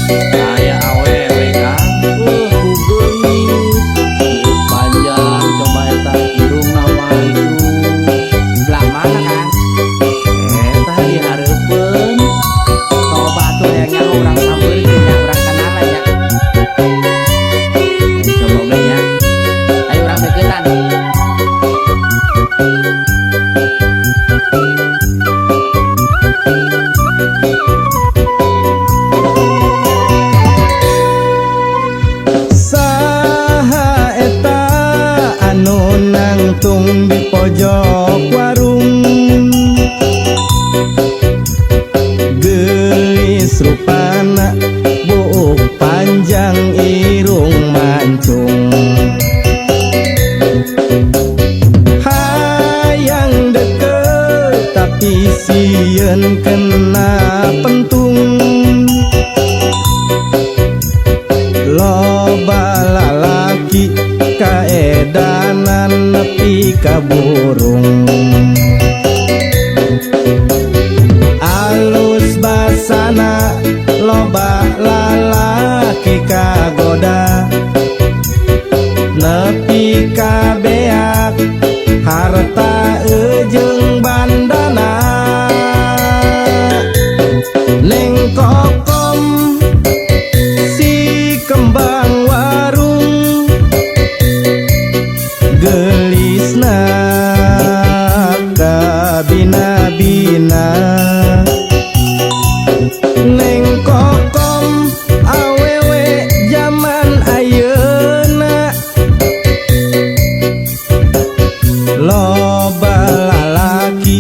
Kayak awewe kan kugelis panjang coba eta hidungna maju belah mana kan eta dihareupeun coba tuh yang orang sampeurkeun yang orang kenal nya coba we nya ayo urang deketan nangtung di pojok warung gelis rupana buuk panjang irung mancung hayang deket tapi sieun kena pentung loba lalaki kaedanan nepi ka burung alus basana loba lalaki kagoda nepi ka beak harta ejeung bandana neng kokom si kembang warung gelisna kabina-bina neng kokom awewe zaman ayeuna loba lalaki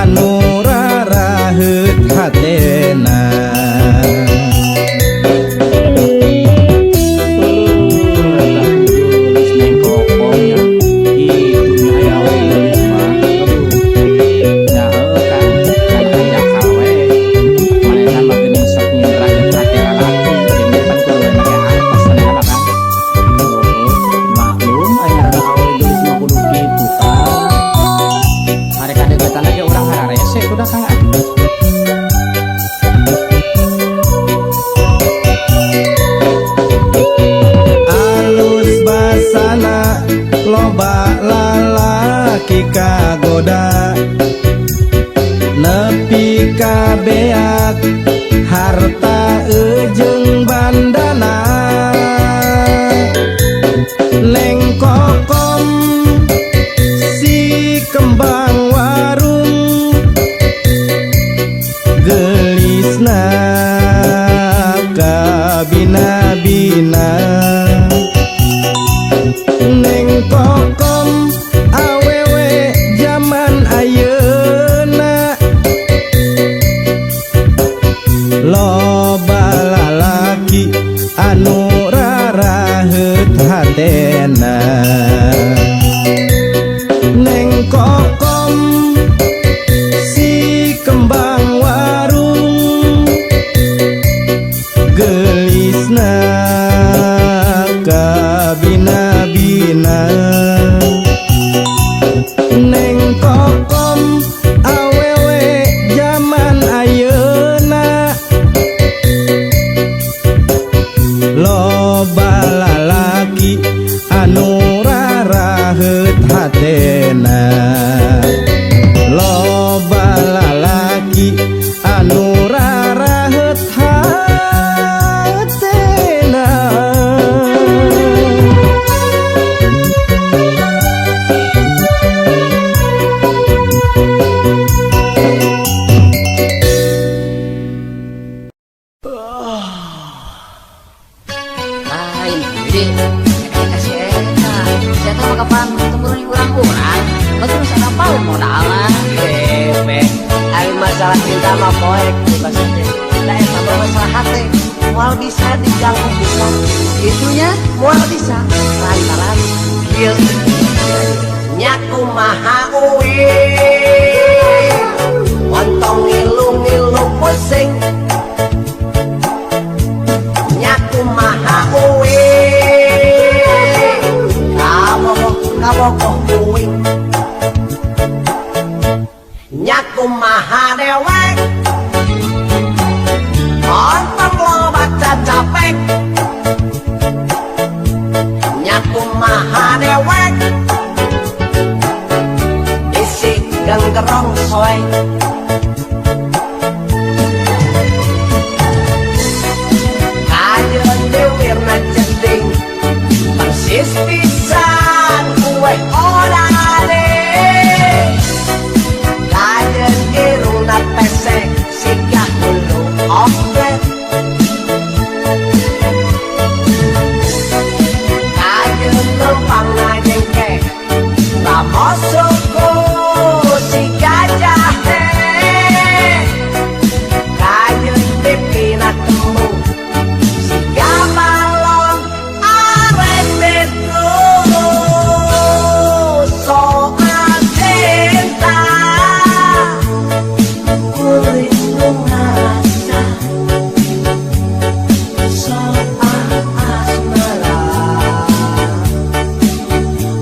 anu raraheut hatena loba lalaki kagoda nepi ka beak harta ejeung bandana neng kokom si kembang warung gelisna kabina-bina neng kokom awewe zaman ayeuna loba lalaki anu raraheut hatena neng kokom si kembang warung gelisna kabina-bina neng kokom awewe zaman ayeuna loba lalaki anu raraheut hatena loba lalaki anu raraheut hatena masalah cinta mah poek maksudnya tidak sama masalah hati mual bisa diganggu bisa itunya mual bisa lantaran kieu nyaku maha uwi wontong ngilu-ngilu pusing nyaku maha uwi kabokok uwing nyaku maha dewek ontong lo baca oke kajen lempang ngajengke ramosoko si gajah kajen pipina temu si gabalon arek betu soal cinta kulit rasa soal asmara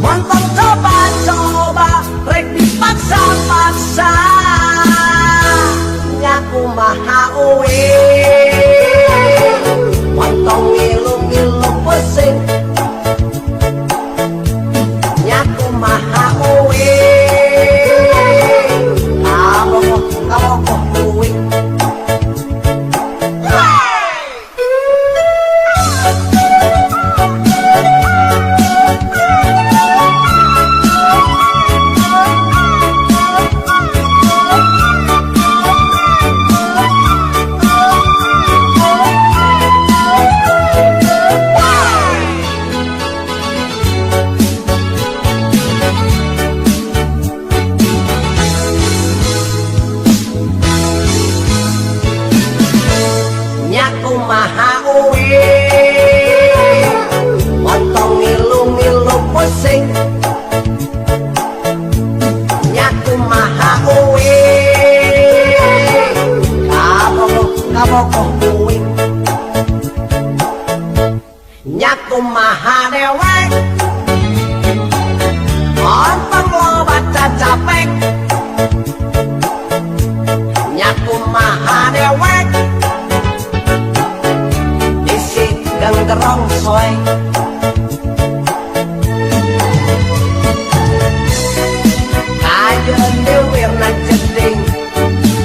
montong coba-coba rek dipaksa-paksa ngaku maha uwe montong ngilu-ngilu pusing ngaku maha uwe kabok duit nyaku maha uwe montong ngilu-ngilu pusing nyaku maha uwe kabok duit nyaku maha dewek montong lobat capek nyaku maha dewek gerong soy kajen dewirna jeding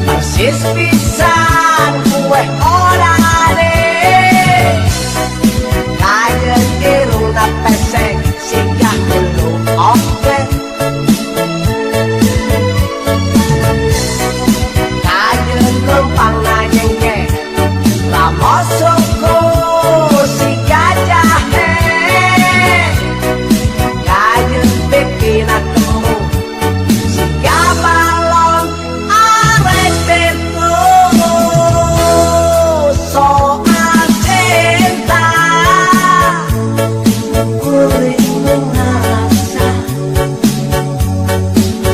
persis pisan kue orane kajen irungna pesek singgah dulu oke kajen lempang ngajengke ramosoko si gajah kajen pipina temu si gabalon arek betu soal cinta kulit rasa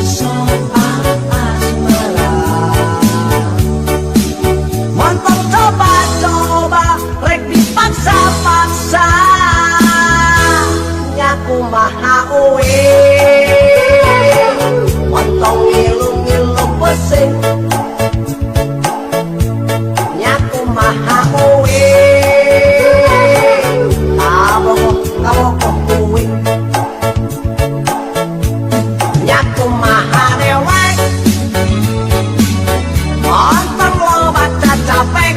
soal asmara montong coba-coba rek dipaksa-paksa ngaku maha uwe montong ngilu-ngilu pusing nyaku maha uwe kabok duit nyaku maha dewek montong lobat capek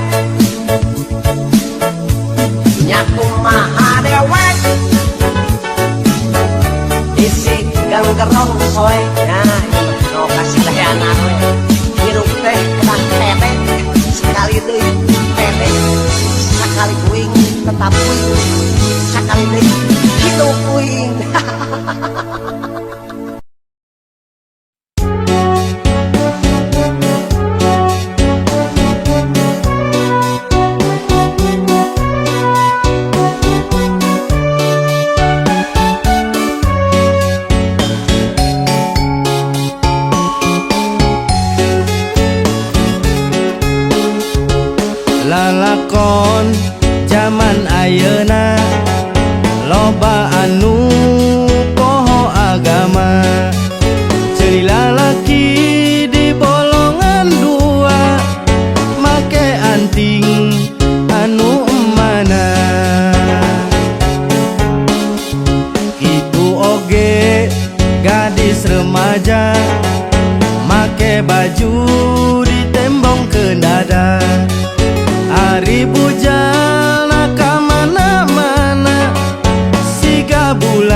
nyaku maha dewek isi gerong soy nah no kasih layanan hirup teh kena tete sekali deui tete sekali kuing tetap kuing sekali deui hidup kuing lalakon zaman ayeuna loba anu poho agama ceri lalaki di bolongan dua make anting anu mana itu oge gadis remaja make baju ditembong ke dada hari bujana ka mana-mana siga bulan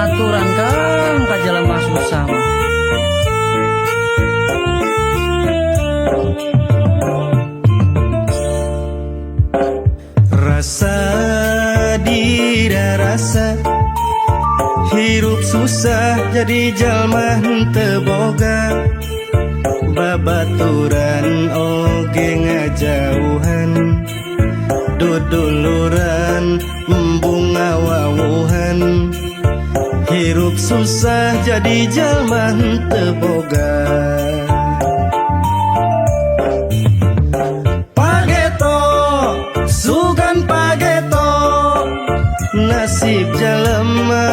maturan kang ka jelema susah mah. Rasa dira rasa hirup susah jadi jalma henteu boga babaturan oge ngajauhan duduluran embung ngawawuhan hirup susah jadi jalma henteu boga sugan pageto nasib jalema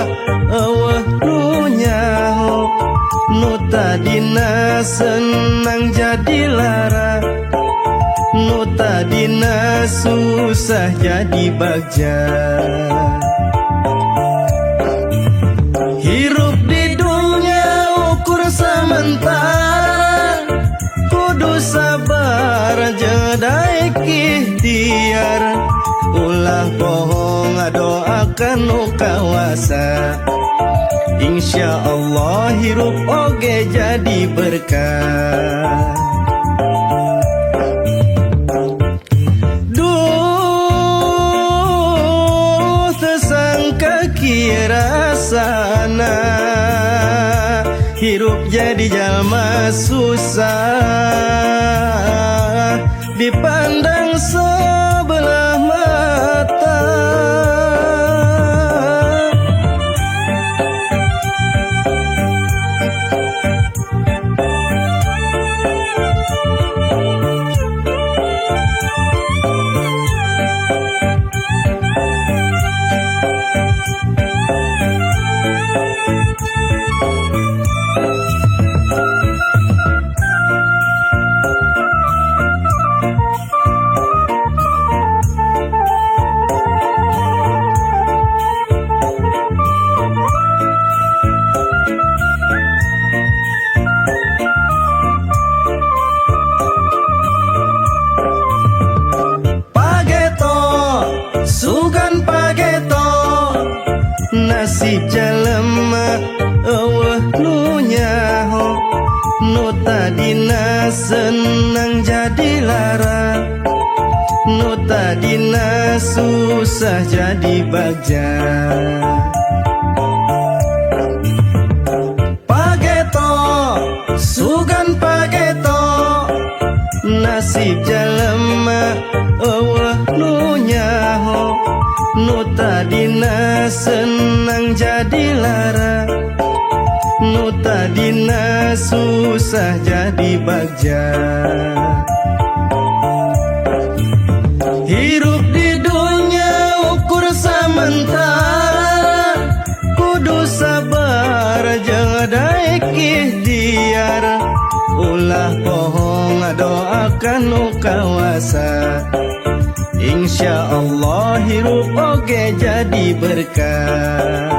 eueuh nu nyaho nu tadina senang jadi lara nu tadina susah jadi bagja hirup di dunia ukur sementara kudu sabar jedai ikhtiar ulah bohong doakan nu kawasa insya Allah hirup oge jadi berkah duh tersangka kira sana hirup jadi jalma susah dipandang sebelah mata sugan pageto nasib jalema eueuh nu nyaho nu tadina senang jadi lara nu tadina susah jadi bagja pageto sugan pageto nasib jalema eueuh nu nyaho nu tadina senang jadi lara nu tadina susah jadi bagja hirup di dunia ukur sementara kudu sabar jedai ikhtiar ulah bohong doakan nu kawasa insya Allah hirup oge jadi berkah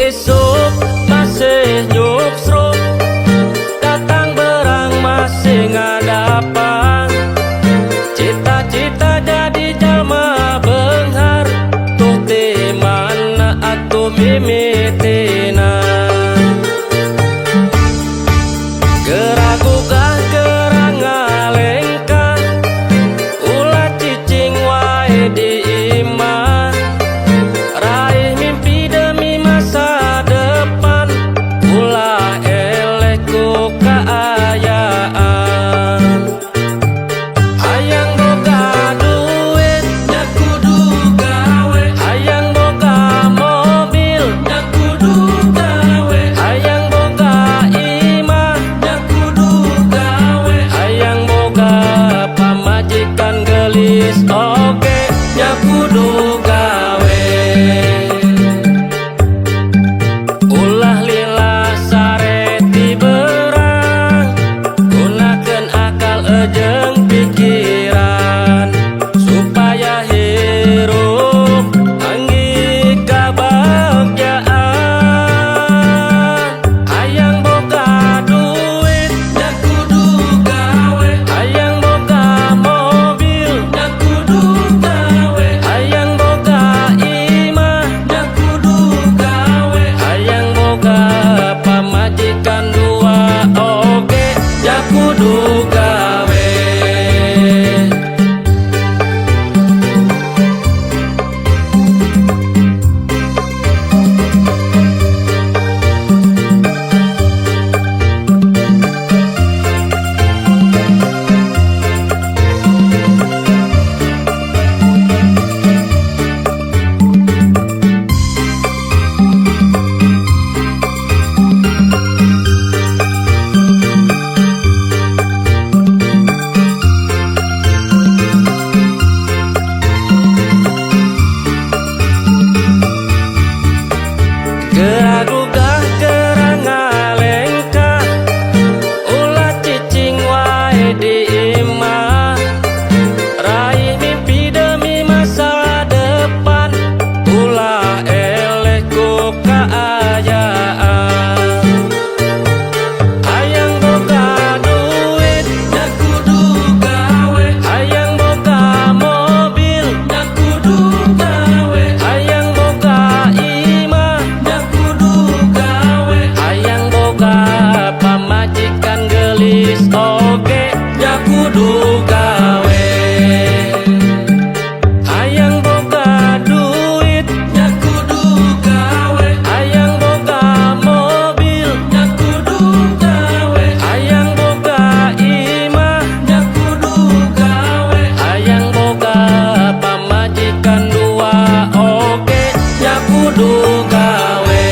Esok masih nyuksruk datang berang masih ngadapan cita-cita jadi jalma benghar tuh di mana atuh mimitina geragugah gerang ngalengkah ulah cicing wae di imah raih mimpi demi masa depan ulah eleh ku kaayaan hayang boga duit nya kudu gawe hayang boga mobil nya kudu gawe hayang boga imah nya kudu gawe hayang boga pamajikan gelis oge nya kudu gawe gawe. Hayang boga duit nya kudu gawe. Hayang boga mobil nya kudu gawe. Hayang boga imah nya kudu gawe. Hayang boga pamajikan dua oge nya kudu gawe.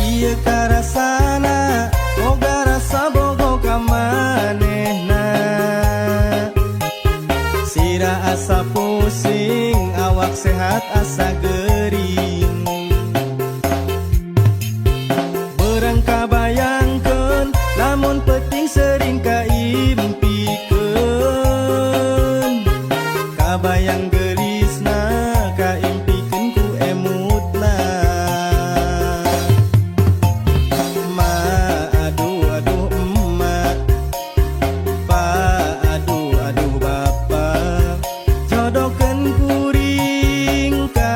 Ieu karasana boga rasa bogo ka manehna. Sira asa pusing, awak sehat asa geuring. Beurang kabayangkeun lamun peuting sering kaimpikeun. Kabayang geulisna kaimpikeun ku emutna. Ma aduh aduh emak, pa aduh aduh bapa, jodohkeun kuring ka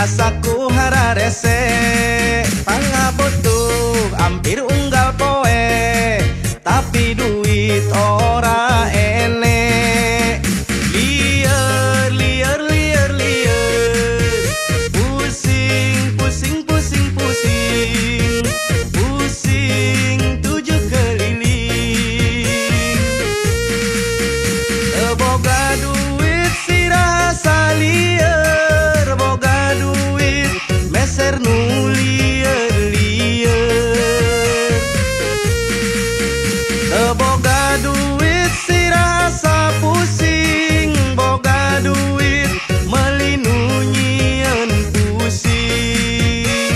asaku hararese pangabutuh hampir unggal poe tapi duit ora enek liar liar liar liar pusing pusing pusing pusing pusing tujuh keliling boga duit si rasa liar boga duit meser nu liar liar boga duit si rasa pusing boga duit melinunyian pusing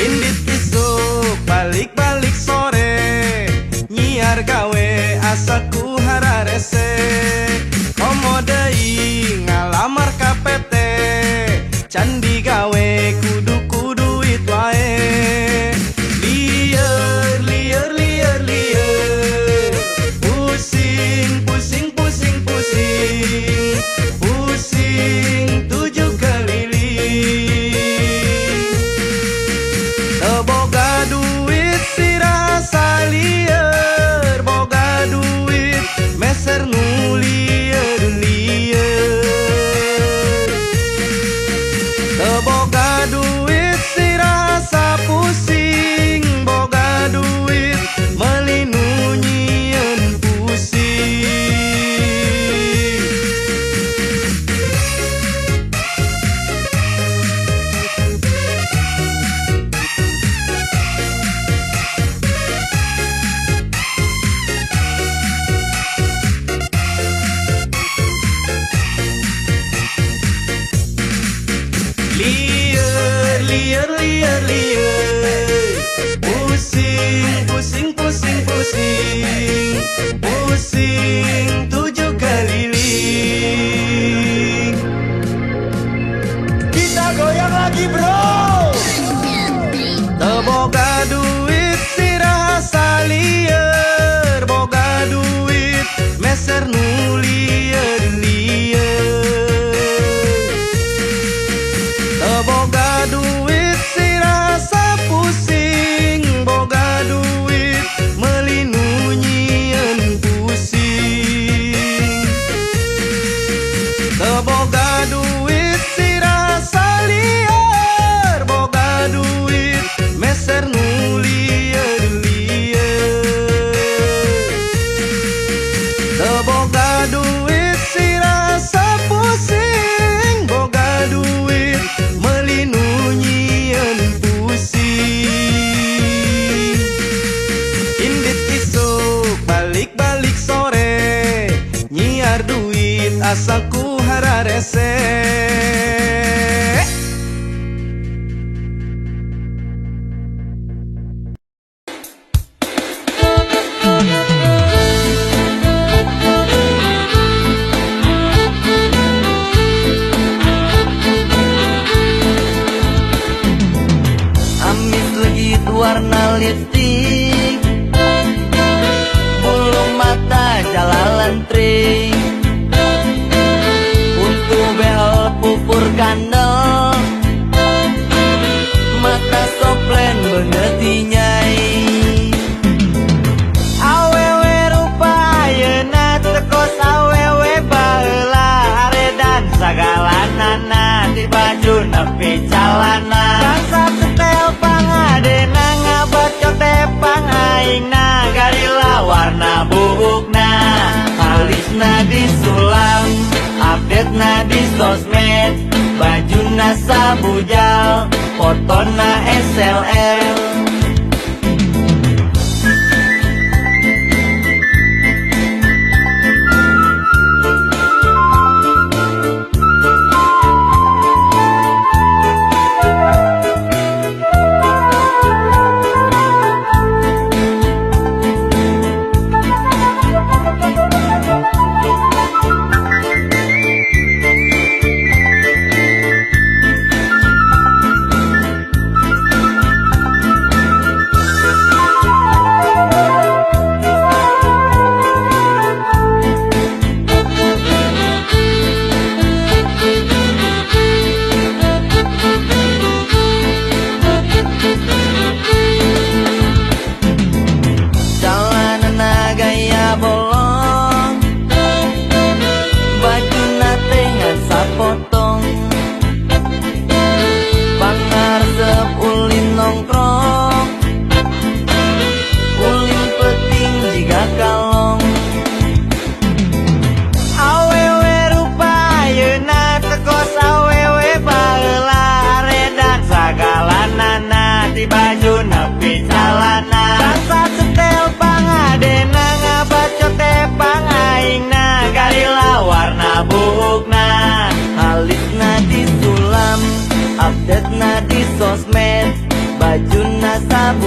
indit isuk balik-balik sore nyiar gawe asaku hararese komo deui ngalamar KPT candi gawe kudu it wae liar liar liar liar pusing pusing pusing pusing pusing tujuh keliling boga duit si rasa liar boga duit meser nu liar liar boga duit si rasa pusing boga duit melinunyian pusing liar liar liar liar pusing pusing pusing pusing pusing tujuh keliling kita goyang lagi bro boga duit si rasa liar boga duit meser nu liar liar boga duit si rasa pusing boga duit melinunyian pusing boga duit si rasa liar boga duit meser nu liar liar boga duit si rasa pusing boga duit melinunyian pusing indit isuk balik-balik sore nyiar duit asaku hararese Amis legit warna lipstik bulu mata jalalan tring untuk behel pupur kandel mata soplen beungeut nyai awewe rupa ayeuna tekos awewe baheula aredan sagalanana di baju nepi calana rasa setel pangadena ngabacot tepang aingna garila warna buukna alisna disulam update-na di sosmed bajuna sabujal fotona SLR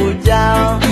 bujal